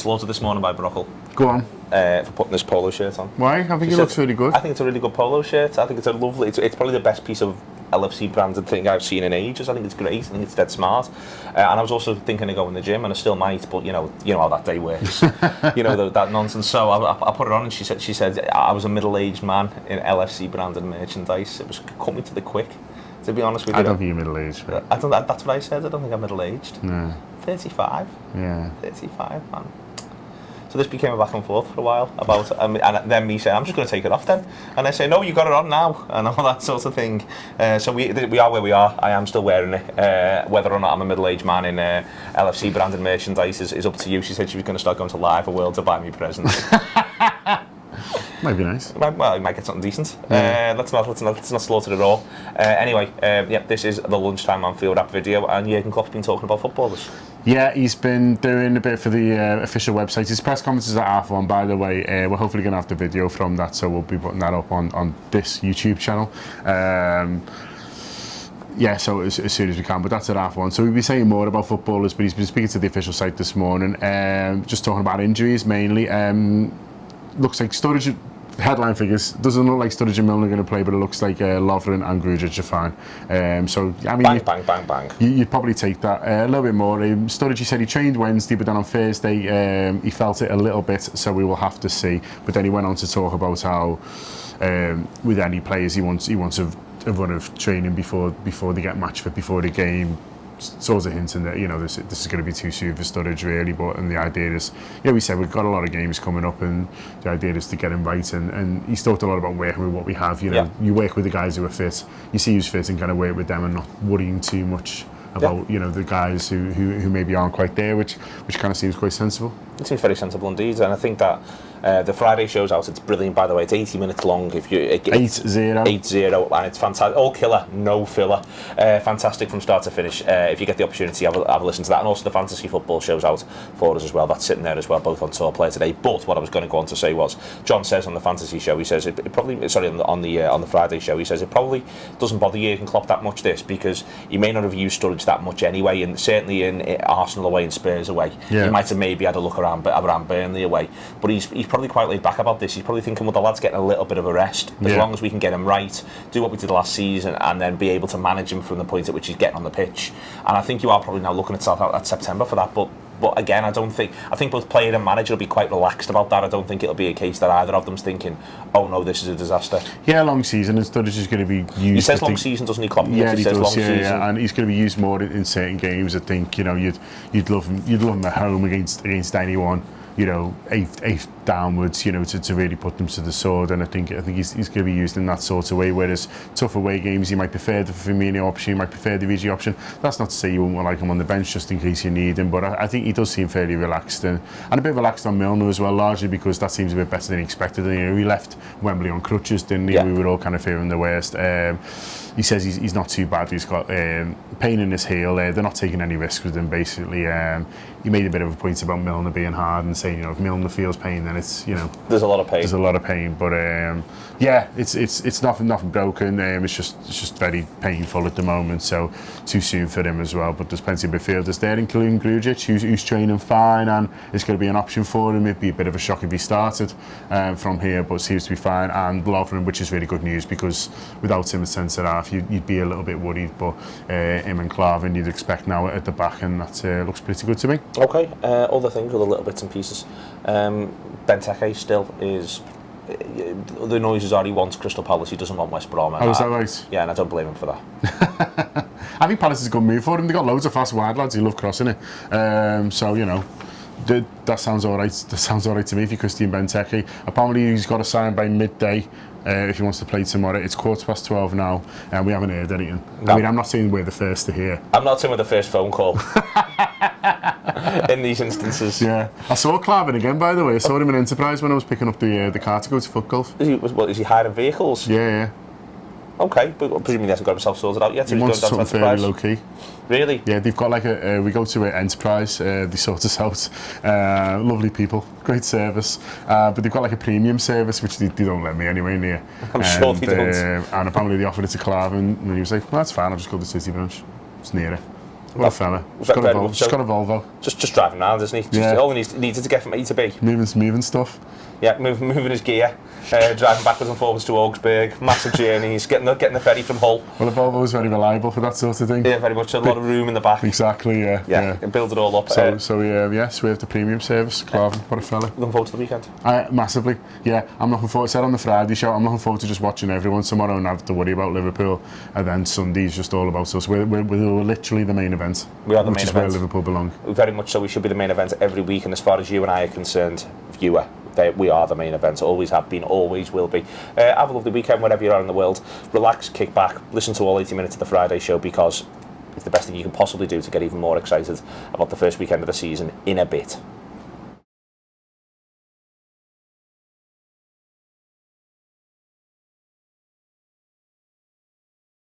slaughtered this morning by Brockle. Go on. For putting this polo shirt on. Why? I think it looks really good. I think it's a really good polo shirt. I think it's a lovely... It's probably the best piece of LFC branded thing I've seen in ages. I think it's great. I think it's dead smart. And I was also thinking of going to the gym, and I still might, but you know how that day works. that nonsense. So I put it on, and she said I was a middle-aged man in LFC branded merchandise. It was cut me to the quick, to be honest with you. I don't think you're middle-aged. I don't. That's what I said. I don't think I'm middle-aged. No. 35. Yeah. 35, man. So this became a back and forth for a while about, and then me saying, I'm just going to take it off then. And they say, no, you got it on now, and all that sort of thing. So we are where we are. I am still wearing it. Whether or not I'm a middle-aged man in LFC branded merchandise is up to you. She said she was going to start going to Live World to buy me presents. Might be nice. Well, you might get something decent. Let's not slaughter it all. Anyway, this is the lunchtime Anfield app video, and Jurgen Klopp's been talking about footballers. Yeah, he's been doing a bit for the official website. His press conference is at 1:30, by the way. We're hopefully going to have the video from that, so we'll be putting that up on this YouTube channel. Yeah, so as soon as we can, but that's at 1:30. So we'll be saying more about footballers, but he's been speaking to the official site this morning, just talking about injuries mainly. Looks like Sturridge, headline figures, doesn't look like Sturridge and Milner are going to play, but it looks like Lovren and Grujic are fine. So, I mean... Bang. You'd probably take that a little bit more. Sturridge, he said he trained Wednesday, but then on Thursday he felt it a little bit, so we will have to see. But then he went on to talk about how, with any players, he wants a run of training before they get match fit, before the game. Sort of hinting that this is going to be too soon for Sturridge really, and the idea is, we said we've got a lot of games coming up, and the idea is to get him right, and he's talked a lot about working with what we have. You work with the guys who are fit, you see who's fit, and kind of work with them and not worrying too much about the guys who maybe aren't quite there, which kind of seems quite sensible. It seems very sensible indeed, and I think that the Friday show's out. It's brilliant, by the way. It's 80 minutes long. 8-0, and it's fantastic. All killer, no filler. Fantastic from start to finish. If you get the opportunity, have a listen to that, and also the fantasy football show's out for us as well. That's sitting there as well, both on Tour Player today. But what I was going to go on to say was, John says on the fantasy show, he says it probably, sorry, on the Friday show, he says it probably doesn't bother Jurgen Klopp that much, this, because he may not have used Sturridge that much anyway, and certainly in Arsenal away and Spurs away, he might have maybe had a look around Burnley away, but he's probably quite laid back about this. He's probably thinking, well, the lad's getting a little bit of a rest, as long as we can get him right, do what we did last season, and then be able to manage him from the point at which he's getting on the pitch. And I think you are probably now looking at September for that, but again, I think both player and manager will be quite relaxed about that. I don't think it'll be a case that either of them's thinking, oh no, this is a disaster. Yeah, long season, and Sturridge is going to be used. He says long season, doesn't he, Klopp? Yeah, he says does. Long season. And he's going to be used more in certain games. I think you'd love him at home against anyone. Eighth downwards, to really put them to the sword, and I think he's going to be used in that sort of way. Whereas tough away games, you might prefer the Firmino option, you might prefer the Vigi option. That's not to say you won't like him on the bench just in case you need him, but I think he does seem fairly relaxed and a bit relaxed on Milner as well, largely because that seems a bit better than expected. He left Wembley on crutches, didn't he? Yeah. We were all kind of fearing the worst. He says he's not too bad. He's got pain in his heel. They're not taking any risks with him, basically. He made a bit of a point about Milner being hard and saying, if Milner feels pain, then it's, there's a lot of pain. There's a lot of pain, but it's nothing broken. It's just very painful at the moment. So too soon for him as well. But there's plenty of midfielders there, including Grujic, who's training fine, and it's going to be an option for him. It'd be a bit of a shock if he started from here, but seems to be fine. And Lovren, which is really good news, because without him at centre half, you'd be a little bit worried. But him and Klavan, you'd expect now at the back, and that looks pretty good to me. Okay, other things with the little bits and pieces. Benteke still is. The noises are he wants Crystal Palace, he doesn't want West Brom. Oh, is that right? Yeah, and I don't blame him for that. I think Palace is a good move for him. They've got loads of fast wide lads who love crossing it. So, that sounds all right. That sounds all right to me for Christian Benteke. Apparently, he's got to sign by midday. If he wants to play tomorrow. It's 12:15 now, and we haven't heard anything. No. I mean, I'm not saying we're the first to hear. I'm not saying we're the first phone call in these instances. Yeah, I saw Klavan again, by the way. I saw him in Enterprise when I was picking up the car to go to foot golf. Is he hiring vehicles? Yeah. Okay, but presumably he hasn't got himself sorted out yet. So he wants something fairly low key. Really? Yeah, they've got like we go to Enterprise, they sort us out. Lovely people, great service. But they've got like a premium service, which they don't let me anywhere near. I'm sure they don't. And apparently they offered it to Klavan, and he was like, well, that's fine, I'll just go to the City branch. It's near it. What a fella. Just got a Volvo. Just driving around, isn't he? Just all he needed to get from A to B. Moving stuff. Yeah, moving his gear, driving backwards and forwards to Augsburg, massive journeys, getting the ferry from Hull. Well, the Volvo is very reliable for that sort of thing. Yeah, very much. A lot of room in the back. Exactly, yeah. And build it all up. So we have the premium service, Clavan, what a fella. Looking forward to the weekend? Massively, yeah. I'm looking forward, said on the Friday show, I'm looking forward to just watching everyone tomorrow and not have to worry about Liverpool. And then Sunday's just all about us. We're literally the main event. We are the main event. Which is where Liverpool belong. Very much so. We should be the main event every week, and as far as you and I are concerned, viewer, we are the main event, always have been, always will be. Have a lovely weekend wherever you are in the world. Relax, kick back, listen to all 80 minutes of the Friday show, because it's the best thing you can possibly do to get even more excited about the first weekend of the season in a bit.